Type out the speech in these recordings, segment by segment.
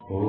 শতাব্দীর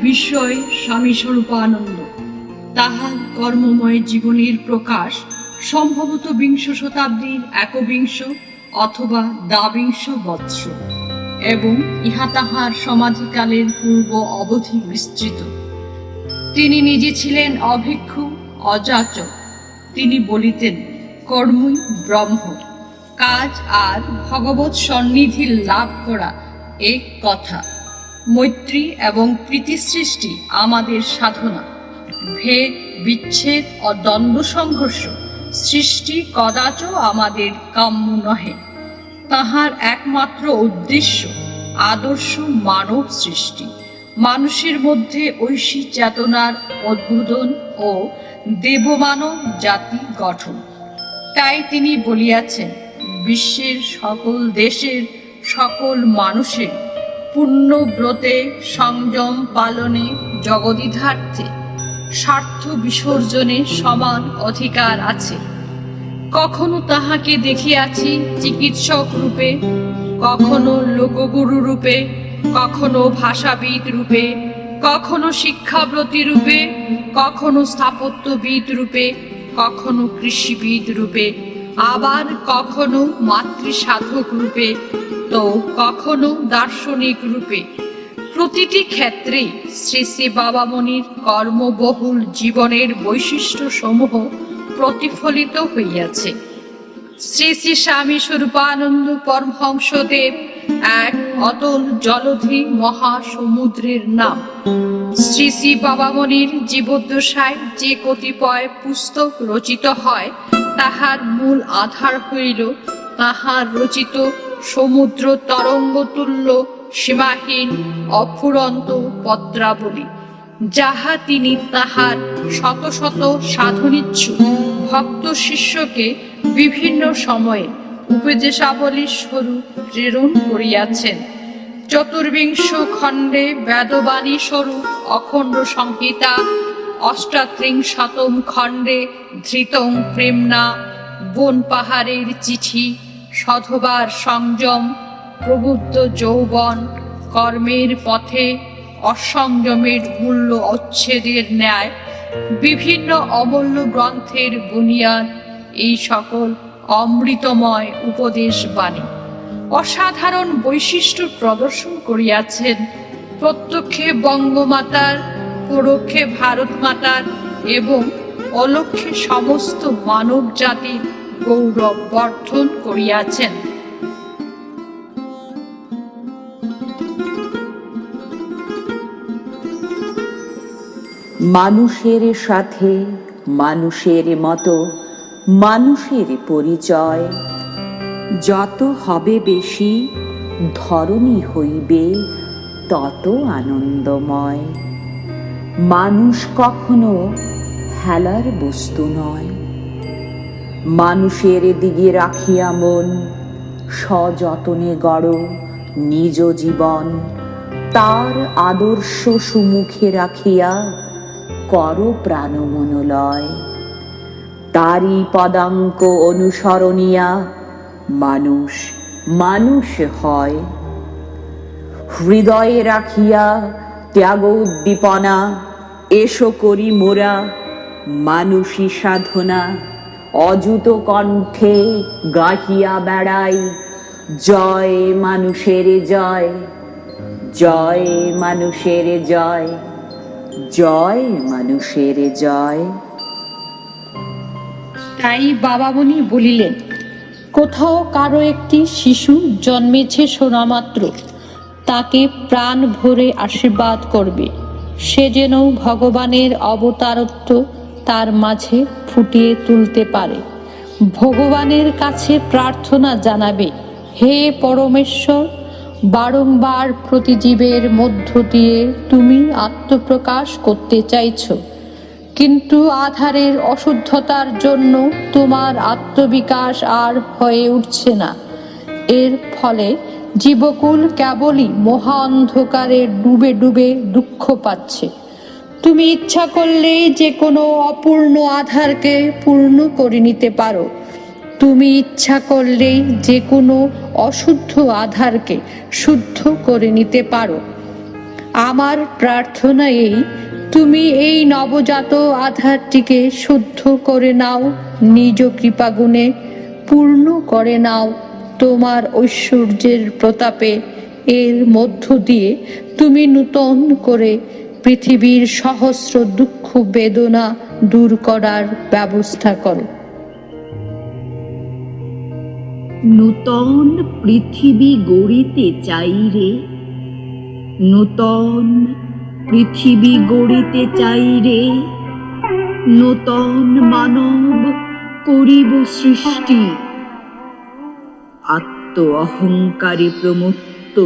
বিস্ময় স্বামী স্বরূপানন্দ। তাহার কর্মময় জীবনের প্রকাশ সম্ভবত বিংশ শতাব্দীর একবিংশ অথবা দ্বাবিংশ বৎসর, এবং ইহা তাহার সমাধিকালের পূর্ব অবধি বিস্তৃত। তিনি নিজে ছিলেন অভিক্ষু, অযাচক। তিনি বলিতেন, কর্মই ব্রহ্ম। কাজ আর ভগবৎ সন্নিধি লাভ করা এক কথা। মৈত্রী এবং প্রীতি সৃষ্টি আমাদের সাধনা। ভেদ, বিচ্ছেদ ও দ্বন্দ্ব সংঘর্ষ সৃষ্টি কদাচ আমাদের কাম্য নহে। তাহার একমাত্র উদ্দেশ্য আদর্শ মানব সৃষ্টি, মানুষের মধ্যে ঐশী চেতনার উদ্বোধন ও দেবমানব জাতি গঠন। তাই তিনি বলিয়াছেন, বিশ্বের সকল দেশের সকল মানুষের পুণ্যব্রতে, সংযম পালনে, জগদ্ধার্থে, স্বার্থ বিসর্জনে সমান অধিকার আছে। কখনো তাহাকে দেখিয়াছি চিকিৎসক রূপে, কখনো লোকগুরু রূপে, কখনো ভাষাবিদ রূপে, কখনো শিক্ষাব্রতী রূপে, কখনো স্থাপত্যবিদ রূপে, কখনো কৃষিবিদ রূপে, আবার কখনো মাতৃসাধক রূপে, তো কখনো দার্শনিক রূপে। প্রতিটি ক্ষেত্রে শ্রী শ্রী বাবামণির কর্মবহুল জীবনের বৈশিষ্ট্য সমূহ প্রতিফলিত হইয়াছে। শ্রী শ্রী স্বামী স্বরূপানন্দ পরমহংসদেব এক অতল জলধি মহাসমুদ্রের নাম। শ্রী শ্রী বাবামণির জীবদ্দশায় যে কতিপয় পুস্তক রচিত হয়, তাহার মূল আধার হইল তাহার রচিত সমুদ্র তরঙ্গতুল্য সীমাহীন অফুরন্ত পত্রাবলী, যাহা তিনি তাহার শত শত সাধনিচ্ছু ভক্ত শিষ্যকে বিভিন্ন সময়ে উপদেশাবলী স্বরূপ প্রেরণ করিয়াছেন। চতুর্বিংশ খণ্ডে বেদবাণী স্বরূপ অখণ্ড সংহিতা, অষ্টাত্রিংশতম খণ্ডে ধৃতং প্রেমনা, বন পাহাড়ের চিঠি, সধবার সংযম, প্রবুদ্ধ যৌবন, কর্মের পথে অসংযমের মূল্য উচ্ছেদের ন্যায় বিভিন্ন অমূল্য গ্রন্থের বুনিয়াদ এই সকল অমৃতময় উপদেশ বাণী অসাধারণ বৈশিষ্ট্য প্রদর্শন করিয়াছেন। প্রত্যক্ষে বঙ্গমাতার, পরোক্ষে ভারত মাতার এবং অলক্ষ্যে সমস্ত মানব জাতির গৌরব বর্ধন করিয়াছেন। মানুষের সাথে মানুষের মতো মানুষের পরিচয় যত হবে বেশি, ধরণী হইবে তত আনন্দময়। মানুষ কখনো হেলার বস্তু নয়। মানুষের দিকে রাখিয়া মন, সযতনে গড় নিজ জীবন। তার আদর্শ সুমুখে রাখিয়া কর প্রাণ মনোলয়। তারই পদাঙ্ক অনুসরণিয়া মানুষ মানুষ হয়। হৃদয়ে রাখিয়া ত্যাগ উদ্দীপনা, এসো করি মোরা মানুষী সাধনা। অযুত কণ্ঠে গাহিয়া বেড়াই, জয় মানুষের জয়, জয় মানুষের জয়, জয় মানুষের জয়। তাই বাবামণি বলিলেন, কোথাও কারো একটি শিশু জন্মেছে শোনা মাত্র তাকে প্রাণ ভরে আশীর্বাদ করবে, সে যেন ভগবানের অবতারত্ব তার মাঝে ফুটিয়ে তুলতে পারে। ভগবানের কাছে প্রার্থনা জানাবে, হে পরমেশ্বর, বারংবার প্রতিজীবের মধ্য দিয়ে তুমি আত্মপ্রকাশ করতে চাইছো, কিন্তু আধারের অশুদ্ধতার জন্য তোমার আত্মবিকাশ আর হয়ে উঠছে না। এর ফলে জীবকুল কেবলই মহা অন্ধকারে ডুবে ডুবে দুঃখ পাচ্ছে। তুমি ইচ্ছা করলেই যে কোনো অপূর্ণ আধারকে পূর্ণ করে নিতে পারো, তুমি ইচ্ছা করলেই যে কোনো অশুদ্ধ আধারকে শুদ্ধ করে নিতে পারো। আমার প্রার্থনা এই, তুমি এই নবজাত আধারটিকে শুদ্ধ করে নাও, নিজ কৃপাগুণে পূর্ণ করে নাও তোমার ঐশ্বর্যের প্রতাপে। এর মধ্য দিয়ে তুমি নূতন করে পৃথিবীর সহস্র দুঃখ বেদনা দূর করার ব্যবস্থা করো। নূতন পৃথিবী গড়িতে চাই রে, নূতন পৃথিবী গড়িতে চাই রে, নূতন মানব করিব সৃষ্টি। আত্ম অহংকারে প্রমত্ত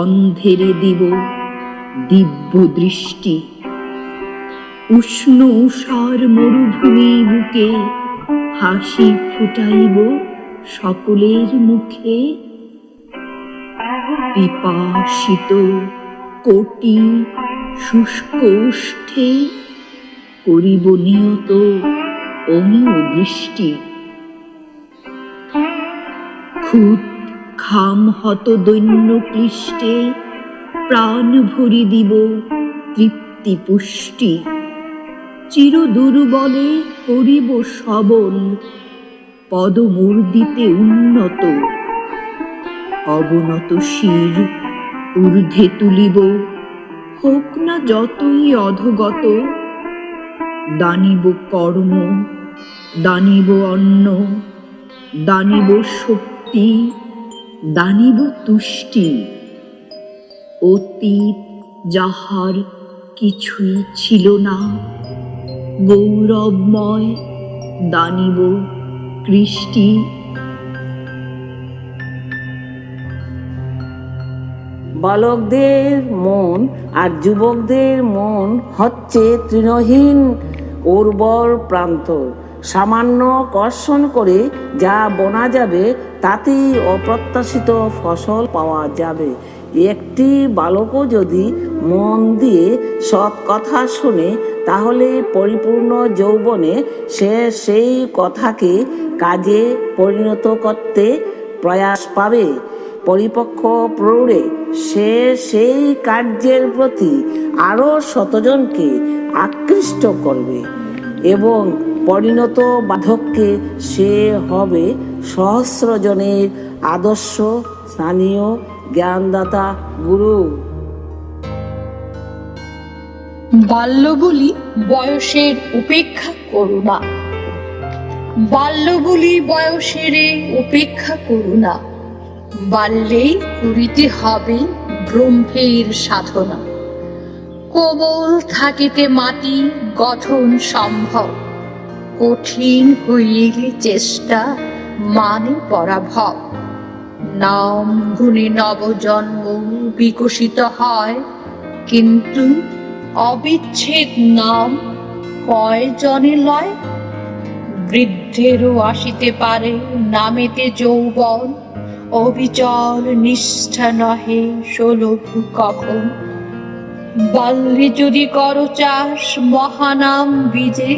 অন্ধেরে দিব দিব্য দৃষ্টি। উষ্ণ উষার মরুভূমি বুকে হাসি ফুটাইব সকলের মুখে। পিপাসিত কোটি শুষ্ক ওষ্ঠে করিব নিয়ত অমীয় বৃষ্টি। খুদ খাম হত দৈন্য ক্লিষ্টে প্রাণ ভরি দিব তৃপ্তি পুষ্টি। চির দুর্বলে করিব সবল পদমূর্দিতে উন্নত। অবনত শির ঊর্ধ্বে তুলিব, হোক না যতই অধগত। দানিব কর্ম, দানিব অন্ন, দানিব শক্তি, দানিব তুষ্টি। অতীত যাহার কিছুই ছিল না, গৌরবময় দানিব কৃষ্টি। বালকদের মন আর যুবকদের মন হচ্ছে তৃণহীন উর্বর প্রান্তর। সামান্য কর্ষণ করে যা বোনা যাবে তাতেই অপ্রত্যাশিত ফসল পাওয়া যাবে। একটি বালকও যদি মন দিয়ে সৎ কথা শোনে, তাহলে পরিপূর্ণ যৌবনে সে সেই কথাকে কাজে পরিণত করতে প্রয়াস পাবে। পরিপক্ক প্রৌঢ়ে সে সেই কার্যের প্রতি আরো শতজনকে আকৃষ্ট করবে এবং পরিণত বাধককে সে হবে সহস্র জনের আদর্শ স্থানীয় জ্ঞানদাতা গুরু। বাল্য বলি বয়সের উপেক্ষা করো না, বাল্য বলি বয়সের উপেক্ষা করো না। বাল্যেই করিতে হবে ব্রহ্মের সাধনা। কোমল থাকিতে মাটি গঠন সম্ভব, কঠিন হইলে চেষ্টা মানে পরাভব। নাম গুণে নবজন্ম বিকশিত হয়, কিন্তু অবিচ্ছেদ নাম কয় জনে লয়। বৃদ্ধেরও আসিতে পারে নামেতে যৌবন, অবিচল নিষ্ঠা নহে ষোলভু কখন। বাল্যে যদি করো চাষ মহানাম বীজে,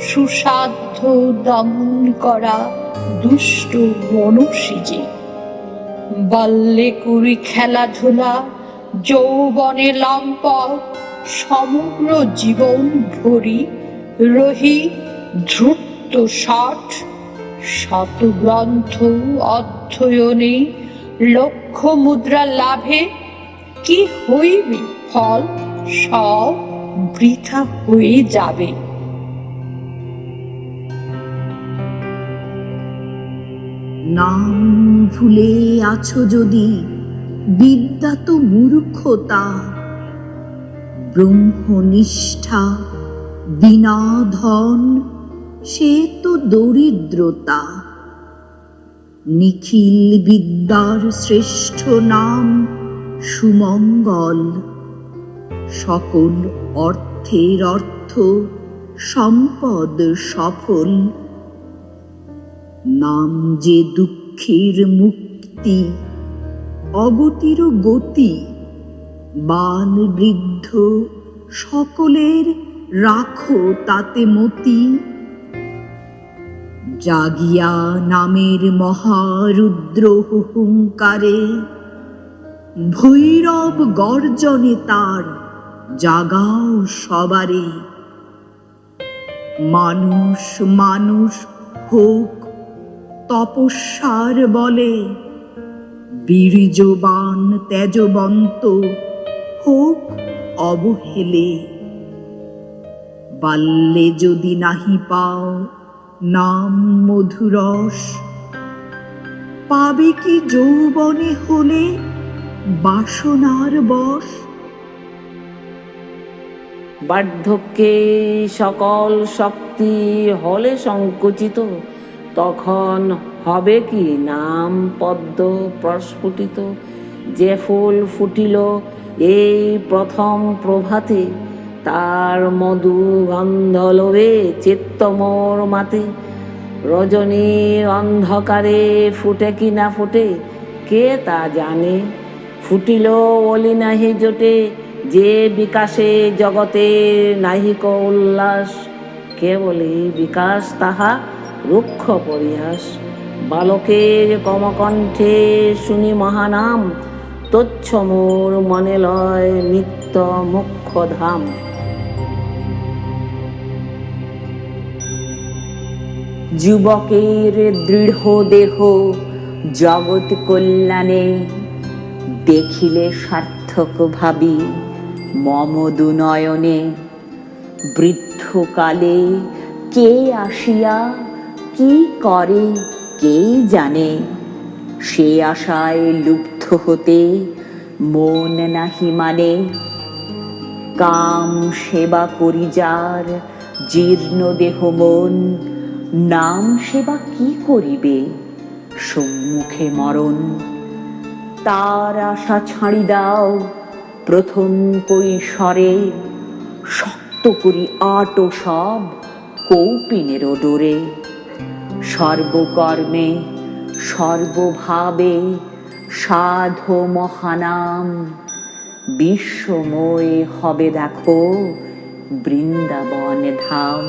সুসাধ্য দমন করা দুষ্ট মনুষ্যে। বাল্যে করি খেলাধুলা যৌবনে লম্পট সমগ্র জীবন ভরি রহি ধূর্ত ষট শত গ্রন্থ অধ্যয়নে লক্ষ মুদ্রা লাভে কি হইবে ফল সব বৃথা হয়ে যাবে। নাম ভুলে আছো যদি বিদ্যা তো মূর্খতা, ব্রহ্মনিষ্ঠা বিনা ধন সে তো দরিদ্রতা। নিখিল বিদ্যার শ্রেষ্ঠ নাম সুমঙ্গল, সকল অর্থের অর্থ সম্পদ সফল। নাম যে দুঃখের মুক্তি অগতির গতি, বাল বৃদ্ধ সকলের রাখো তাতে মতি। জাগিয়া নামের মহারুদ্র হুঙ্কারে, ভৈরব গর্জনে তার জাগাও সবারে। মানুষ মানুষ হোক তপস্যার বলে, বীর্যবান তেজবন্ত হোক অবহেলে। বাল্যে যদি নাহি পাও নাম মধুরস, পাবে কি যৌবনে হলে বাসনার বশ। বার্ধক্যে সকল শক্তি হলে সংকুচিত, তখন হবে কি নাম পদ্ম প্রস্ফুটিত। যে ফুল ফুটিল এই প্রথম প্রভাতে, তার মধু গন্ধ লোভে চিত্ত মোর মাতে। রজনীর অন্ধকারে ফুটে কি না ফুটে কে তা জানে, ফুটিল বলি নাহি জোটে যে বিকাশে জগতে নাহিক উল্লাস। কে বলে বিকাশ তাহা রুক্ষ পরিহাস। বালকের কমকণ্ঠে শুনি মহানাম, তচ্ছ মোর মনে লয় নিত্য মুখ্য ধাম। যুবকের দৃঢ় দেহ জগৎ কল্যাণে, দেখিলে সার্থক ভাবি মম দুনয়নে। বৃদ্ধকালে কে আসিয়া কি করে কে জানে, সে আশায় লুব্ধ হতে মন নাহি মানে। কাম সেবা করি যার জীর্ণ দেহ মন, নাম সেবা কি করিবে সম্মুখে মরণ। তার আশা ছাড়ি দাও প্রথম কৈশোরে, শক্ত করি আটো সব কৌপিনের ডোরে। সর্বকর্মে সর্বভাবে সাধো মহানাম, বিশ্বময় হবে দেখো বৃন্দাবন ধাম।